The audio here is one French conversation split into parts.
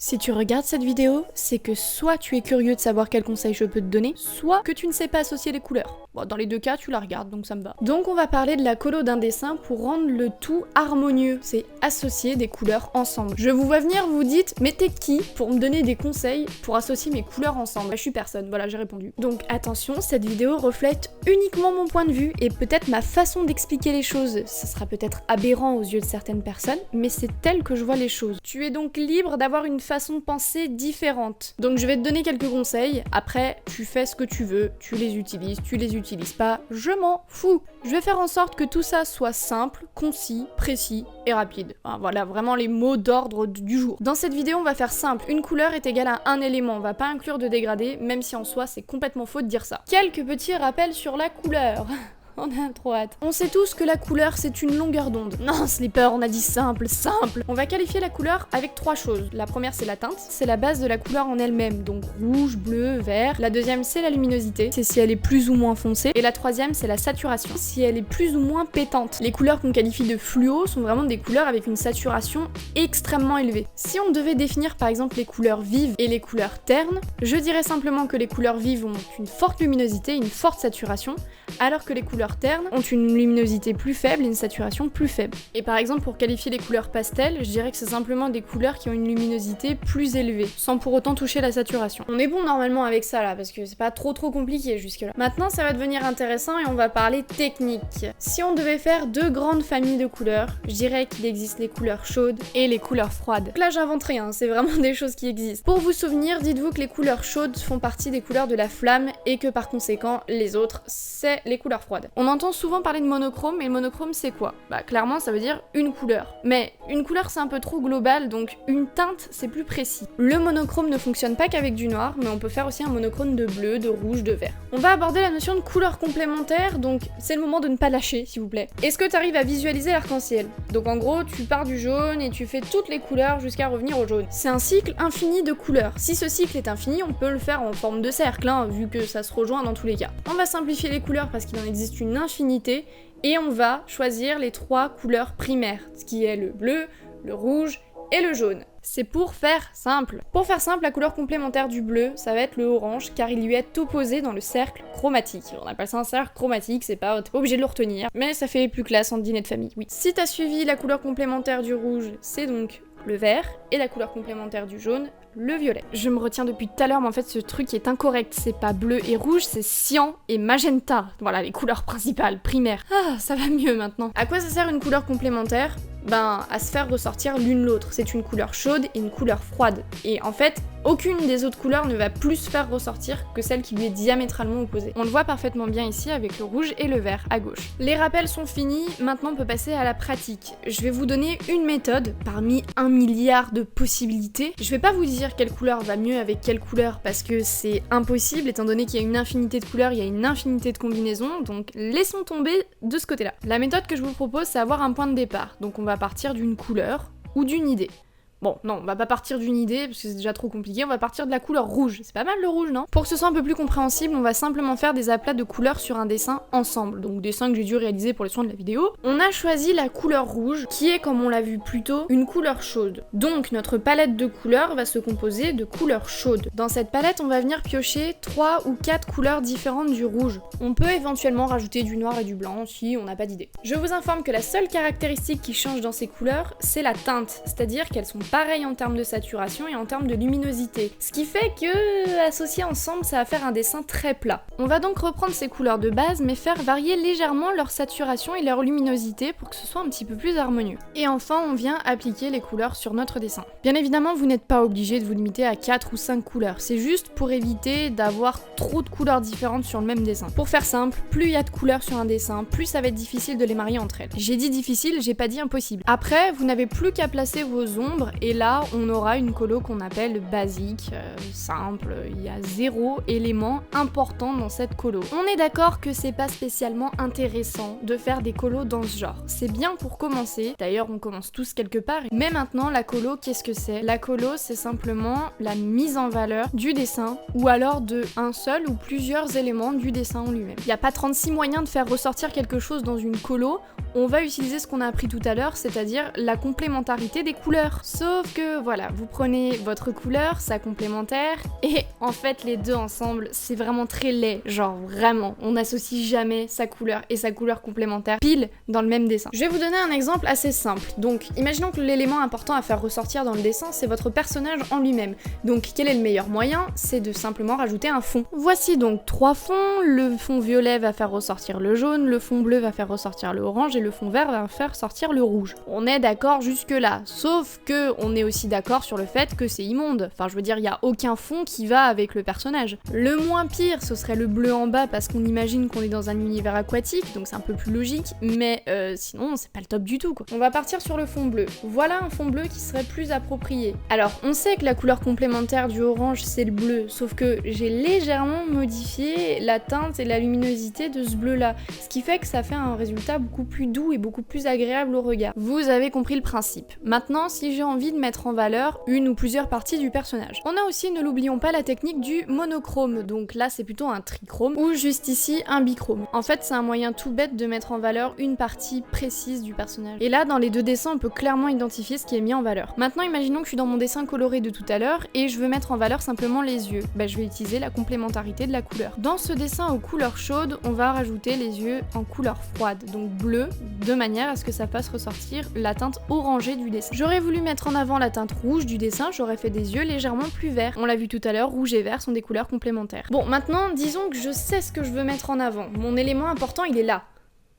Si tu regardes cette vidéo, c'est que soit tu es curieux de savoir quel conseil je peux te donner, soit que tu ne sais pas associer les couleurs. Bon, dans les deux cas, tu la regardes, donc ça me va. Donc on va parler de la colo d'un dessin pour rendre le tout harmonieux, c'est associer des couleurs ensemble. Je vous vois venir, vous vous dites, mais t'es qui pour me donner des conseils pour associer mes couleurs ensemble? Bah, je suis personne, voilà, j'ai répondu. Donc attention, cette vidéo reflète uniquement mon point de vue et peut-être ma façon d'expliquer les choses. Ça sera peut-être aberrant aux yeux de certaines personnes, mais c'est tel que je vois les choses. Tu es donc libre d'avoir une façon de penser différente. Donc je vais te donner quelques conseils, après tu fais ce que tu veux, tu les utilises pas, je m'en fous. Je vais faire en sorte que tout ça soit simple, concis, précis et rapide. Enfin, voilà, vraiment les mots d'ordre du jour. Dans cette vidéo, on va faire simple. Une couleur est égale à un élément, on va pas inclure de dégradé, même si en soi c'est complètement faux de dire ça. Quelques petits rappels sur la couleur. On a trop hâte. On sait tous que la couleur, c'est une longueur d'onde. Non, Slipper, on a dit simple, simple. On va qualifier la couleur avec trois choses. La première, c'est la teinte. C'est la base de la couleur en elle-même. Donc rouge, bleu, vert. La deuxième, c'est la luminosité. C'est si elle est plus ou moins foncée. Et la troisième, c'est la saturation. Si elle est plus ou moins pétante. Les couleurs qu'on qualifie de fluo sont vraiment des couleurs avec une saturation extrêmement élevée. Si on devait définir par exemple les couleurs vives et les couleurs ternes, je dirais simplement que les couleurs vives ont une forte luminosité, une forte saturation, alors que les couleurs ternes ont une luminosité plus faible et une saturation plus faible. Et par exemple, pour qualifier les couleurs pastel, je dirais que c'est simplement des couleurs qui ont une luminosité plus élevée, sans pour autant toucher la saturation. On est bon normalement avec ça là, parce que c'est pas trop compliqué jusque-là. Maintenant, ça va devenir intéressant et on va parler technique. Si on devait faire deux grandes familles de couleurs, je dirais qu'il existe les couleurs chaudes et les couleurs froides. Donc là, j'invente rien, c'est vraiment des choses qui existent. Pour vous souvenir, dites-vous que les couleurs chaudes font partie des couleurs de la flamme et que par conséquent, les autres, c'est les couleurs froides. On entend souvent parler de monochrome, et le monochrome c'est quoi? Bah clairement ça veut dire une couleur. Mais une couleur c'est un peu trop global, donc une teinte c'est plus précis. Le monochrome ne fonctionne pas qu'avec du noir, mais on peut faire aussi un monochrome de bleu, de rouge, de vert. On va aborder la notion de couleur complémentaire, donc c'est le moment de ne pas lâcher s'il vous plaît. Est-ce que tu arrives à visualiser l'arc-en-ciel? Donc en gros tu pars du jaune et tu fais toutes les couleurs jusqu'à revenir au jaune. C'est un cycle infini de couleurs. Si ce cycle est infini, on peut le faire en forme de cercle, hein, vu que ça se rejoint dans tous les cas. On va simplifier les couleurs parce qu'il en existe une infinité, et on va choisir les trois couleurs primaires, ce qui est le bleu, le rouge et le jaune. C'est pour faire simple. Pour faire simple, la couleur complémentaire du bleu, ça va être le orange, car il lui est opposé dans le cercle chromatique. On appelle ça un cercle chromatique, t'es pas obligé de le retenir, mais ça fait plus classe en dîner de famille, oui. Si t'as suivi la couleur complémentaire du rouge, c'est donc le vert, et la couleur complémentaire du jaune, le violet. Je me retiens depuis tout à l'heure, mais en fait ce truc est incorrect, c'est pas bleu et rouge, c'est cyan et magenta. Voilà les couleurs principales, primaires. Ah, ça va mieux maintenant. À quoi ça sert une couleur complémentaire? Ben, à se faire ressortir l'une l'autre. C'est une couleur chaude et une couleur froide. Et en fait, aucune des autres couleurs ne va plus se faire ressortir que celle qui lui est diamétralement opposée. On le voit parfaitement bien ici avec le rouge et le vert à gauche. Les rappels sont finis, maintenant on peut passer à la pratique. Je vais vous donner une méthode parmi 1 milliard de possibilités. Je vais pas vous dire quelle couleur va mieux avec quelle couleur parce que c'est impossible étant donné qu'il y a une infinité de couleurs, il y a une infinité de combinaisons, donc laissons tomber de ce côté-là. La méthode que je vous propose, c'est avoir un point de départ. Donc on va partir d'une couleur ou d'une idée. Bon, non, on va pas partir d'une idée, parce que c'est déjà trop compliqué, on va partir de la couleur rouge. C'est pas mal le rouge, non? Pour que ce soit un peu plus compréhensible, on va simplement faire des aplats de couleurs sur un dessin ensemble. Donc dessin que j'ai dû réaliser pour les soins de la vidéo. On a choisi la couleur rouge, qui est, comme on l'a vu plus tôt, une couleur chaude. Donc notre palette de couleurs va se composer de couleurs chaudes. Dans cette palette, on va venir piocher 3 ou 4 couleurs différentes du rouge. On peut éventuellement rajouter du noir et du blanc si on n'a pas d'idée. Je vous informe que la seule caractéristique qui change dans ces couleurs, c'est la teinte, c'est-à-dire qu'elles sont pareil en termes de saturation et en termes de luminosité. Ce qui fait que, associés ensemble, ça va faire un dessin très plat. On va donc reprendre ces couleurs de base, mais faire varier légèrement leur saturation et leur luminosité pour que ce soit un petit peu plus harmonieux. Et enfin, on vient appliquer les couleurs sur notre dessin. Bien évidemment, vous n'êtes pas obligé de vous limiter à 4 ou 5 couleurs. C'est juste pour éviter d'avoir trop de couleurs différentes sur le même dessin. Pour faire simple, plus il y a de couleurs sur un dessin, plus ça va être difficile de les marier entre elles. J'ai dit difficile, j'ai pas dit impossible. Après, vous n'avez plus qu'à placer vos ombres et là, on aura une colo qu'on appelle basique, simple, il y a 0 élément important dans cette colo. On est d'accord que c'est pas spécialement intéressant de faire des colos dans ce genre. C'est bien pour commencer, d'ailleurs on commence tous quelque part, mais maintenant la colo, qu'est-ce que c'est? La colo, c'est simplement la mise en valeur du dessin, ou alors de un seul ou plusieurs éléments du dessin en lui-même. Il n'y a pas 36 moyens de faire ressortir quelque chose dans une colo, on va utiliser ce qu'on a appris tout à l'heure, c'est-à-dire la complémentarité des couleurs. Ce Sauf que voilà, vous prenez votre couleur, sa complémentaire, et en fait les deux ensemble, c'est vraiment très laid, genre vraiment, on n'associe jamais sa couleur et sa couleur complémentaire pile dans le même dessin. Je vais vous donner un exemple assez simple. Donc, imaginons que l'élément important à faire ressortir dans le dessin, c'est votre personnage en lui-même. Donc, quel est le meilleur moyen? C'est de simplement rajouter un fond. Voici donc 3 fonds, le fond violet va faire ressortir le jaune, le fond bleu va faire ressortir le orange et le fond vert va faire sortir le rouge. On est d'accord jusque là, sauf que on est aussi d'accord sur le fait que c'est immonde. Enfin, je veux dire, il y a aucun fond qui va avec le personnage. Le moins pire, ce serait le bleu en bas parce qu'on imagine qu'on est dans un univers aquatique, donc c'est un peu plus logique, mais sinon c'est pas le top du tout quoi. On va partir sur le fond bleu. Voilà un fond bleu qui serait plus approprié. Alors, on sait que la couleur complémentaire du orange c'est le bleu, sauf que j'ai légèrement modifié la teinte et la luminosité de ce bleu là, ce qui fait que ça fait un résultat beaucoup plus doux et beaucoup plus agréable au regard. Vous avez compris le principe. Maintenant, si j'ai envie de mettre en valeur une ou plusieurs parties du personnage. On a aussi, ne l'oublions pas, la technique du monochrome, donc là c'est plutôt un trichrome, ou juste ici un bichrome. En fait, c'est un moyen tout bête de mettre en valeur une partie précise du personnage. Et là, dans les deux dessins, on peut clairement identifier ce qui est mis en valeur. Maintenant, imaginons que je suis dans mon dessin coloré de tout à l'heure et je veux mettre en valeur simplement les yeux. Je vais utiliser la complémentarité de la couleur. Dans ce dessin aux couleurs chaudes, on va rajouter les yeux en couleur froide, donc bleu, de manière à ce que ça fasse ressortir la teinte orangée du dessin. J'aurais voulu mettre en avant la teinte rouge du dessin, j'aurais fait des yeux légèrement plus verts. On l'a vu tout à l'heure, rouge et vert sont des couleurs complémentaires. Bon, maintenant, disons que je sais ce que je veux mettre en avant. Mon élément important, il est là.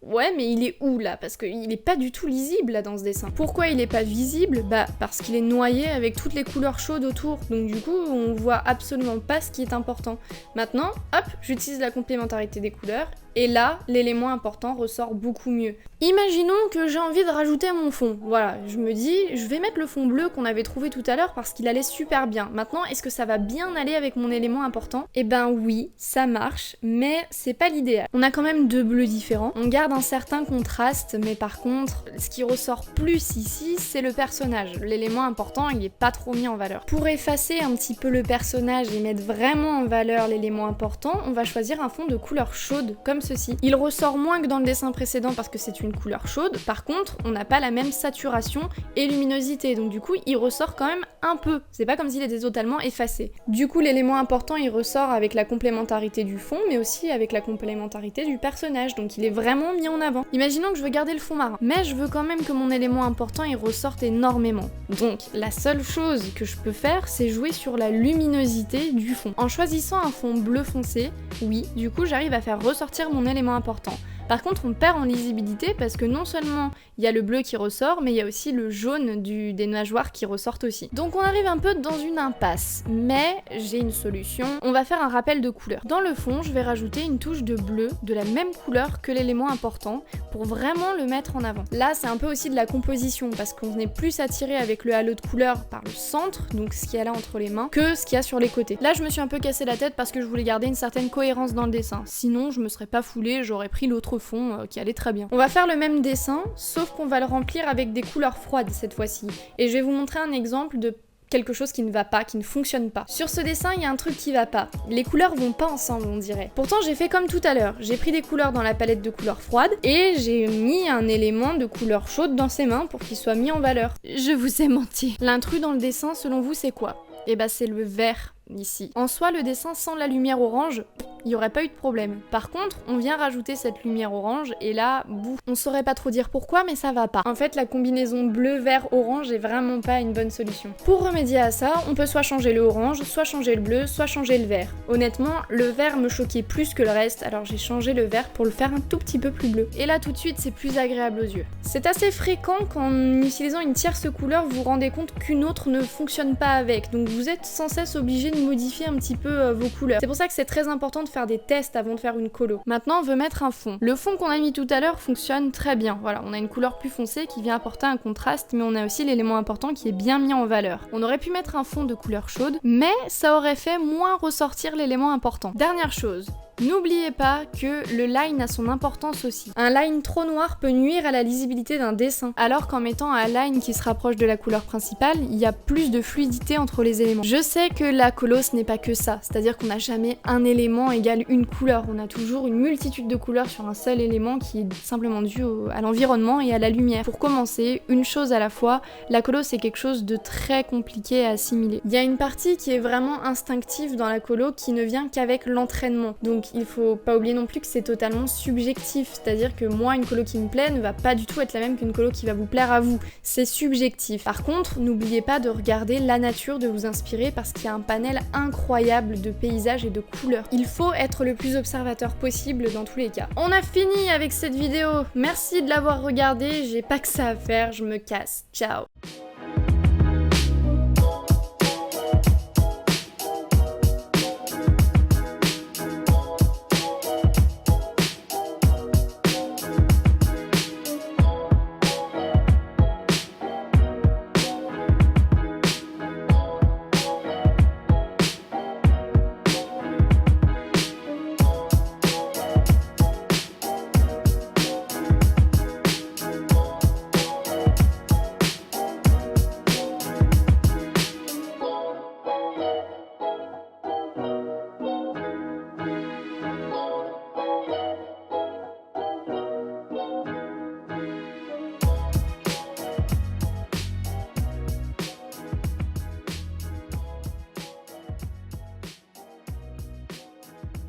Ouais, mais il est où là? Parce qu'il est pas du tout lisible là dans ce dessin. Pourquoi il est pas visible? Parce qu'il est noyé avec toutes les couleurs chaudes autour. Donc du coup, on voit absolument pas ce qui est important. Maintenant, hop, j'utilise la complémentarité des couleurs. Et là, l'élément important ressort beaucoup mieux. Imaginons que j'ai envie de rajouter mon fond. Voilà, je me dis, je vais mettre le fond bleu qu'on avait trouvé tout à l'heure parce qu'il allait super bien. Maintenant, est-ce que ça va bien aller avec mon élément important? Eh ben oui, ça marche, mais c'est pas l'idéal. On a quand même deux bleus différents. On garde un certain contraste, mais par contre, ce qui ressort plus ici, c'est le personnage. L'élément important, il est pas trop mis en valeur. Pour effacer un petit peu le personnage et mettre vraiment en valeur l'élément important, on va choisir un fond de couleur chaude, comme ceci. Il ressort moins que dans le dessin précédent parce que c'est une couleur chaude, par contre on n'a pas la même saturation et luminosité, donc du coup il ressort quand même un peu, c'est pas comme s'il était totalement effacé. Du coup l'élément important il ressort avec la complémentarité du fond mais aussi avec la complémentarité du personnage, donc il est vraiment mis en avant. Imaginons que je veux garder le fond marin, mais je veux quand même que mon élément important il ressorte énormément. Donc la seule chose que je peux faire c'est jouer sur la luminosité du fond. En choisissant un fond bleu foncé, oui, du coup j'arrive à faire ressortir mon élément important. Par contre, on perd en lisibilité parce que non seulement il y a le bleu qui ressort, mais il y a aussi le jaune des nageoires qui ressortent aussi. Donc on arrive un peu dans une impasse, mais j'ai une solution. On va faire un rappel de couleur. Dans le fond, je vais rajouter une touche de bleu de la même couleur que l'élément important pour vraiment le mettre en avant. Là, c'est un peu aussi de la composition parce qu'on est plus attiré avec le halo de couleur par le centre, donc ce qu'il y a là entre les mains, que ce qu'il y a sur les côtés. Là, je me suis un peu cassé la tête parce que je voulais garder une certaine cohérence dans le dessin. Sinon, je me serais pas foulée, j'aurais pris l'autre fond qui allait très bien. On va faire le même dessin, sauf qu'on va le remplir avec des couleurs froides cette fois-ci. Et je vais vous montrer un exemple de quelque chose qui ne va pas, qui ne fonctionne pas. Sur ce dessin, il y a un truc qui va pas. Les couleurs vont pas ensemble, on dirait. Pourtant, j'ai fait comme tout à l'heure. J'ai pris des couleurs dans la palette de couleurs froides et j'ai mis un élément de couleur chaude dans ses mains pour qu'il soit mis en valeur. Je vous ai menti. L'intrus dans le dessin, selon vous, c'est quoi? Eh ben, c'est le vert ici. En soi, le dessin sans la lumière orange, il n'y aurait pas eu de problème. Par contre, on vient rajouter cette lumière orange et là, bouf, on saurait pas trop dire pourquoi, mais ça va pas. En fait, la combinaison bleu-vert-orange est vraiment pas une bonne solution. Pour remédier à ça, on peut soit changer le orange, soit changer le bleu, soit changer le vert. Honnêtement, le vert me choquait plus que le reste, alors j'ai changé le vert pour le faire un tout petit peu plus bleu. Et là, tout de suite, c'est plus agréable aux yeux. C'est assez fréquent qu'en utilisant une tierce couleur, vous vous rendez compte qu'une autre ne fonctionne pas avec, donc vous êtes sans cesse obligé de modifier un petit peu vos couleurs. C'est pour ça que c'est très important de faire des tests avant de faire une colo. Maintenant, on veut mettre un fond. Le fond qu'on a mis tout à l'heure fonctionne très bien. Voilà, on a une couleur plus foncée qui vient apporter un contraste, mais on a aussi l'élément important qui est bien mis en valeur. On aurait pu mettre un fond de couleur chaude, mais ça aurait fait moins ressortir l'élément important. Dernière chose, N'oubliez pas que le line a son importance aussi. Un line trop noir peut nuire à la lisibilité d'un dessin, alors qu'en mettant un line qui se rapproche de la couleur principale, il y a plus de fluidité entre les éléments. Je sais que la colo ce n'est pas que ça, c'est-à-dire qu'on n'a jamais un élément égal une couleur, on a toujours une multitude de couleurs sur un seul élément qui est simplement dû à l'environnement et à la lumière. Pour commencer, une chose à la fois, la colo c'est quelque chose de très compliqué à assimiler. Il y a une partie qui est vraiment instinctive dans la colo qui ne vient qu'avec l'entraînement. Donc il faut pas oublier non plus que c'est totalement subjectif, c'est-à-dire que moi une colo qui me plaît ne va pas du tout être la même qu'une colo qui va vous plaire à vous. C'est subjectif. Par contre, n'oubliez pas de regarder la nature, de vous inspirer parce qu'il y a un panel incroyable de paysages et de couleurs. Il faut être le plus observateur possible dans tous les cas. On a fini avec cette vidéo. Merci de l'avoir regardée, j'ai pas que ça à faire, je me casse. Ciao.